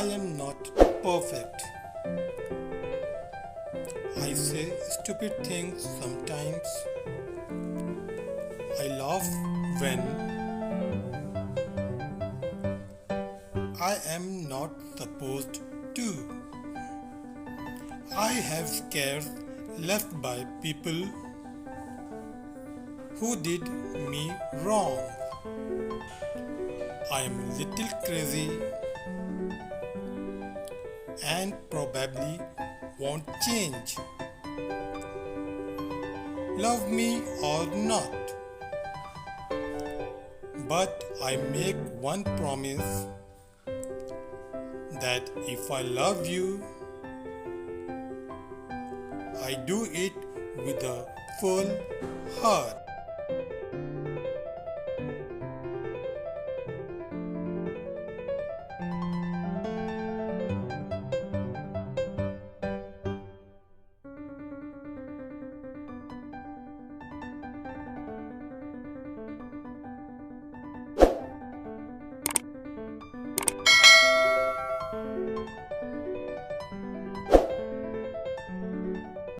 I am not perfect. I say stupid things sometimes. I laugh when I am not supposed to. I have scares left by people who did me wrong. I am little crazy and probably won't change. Love me or not, but I make one promise that if I love you, I do it with a full heart.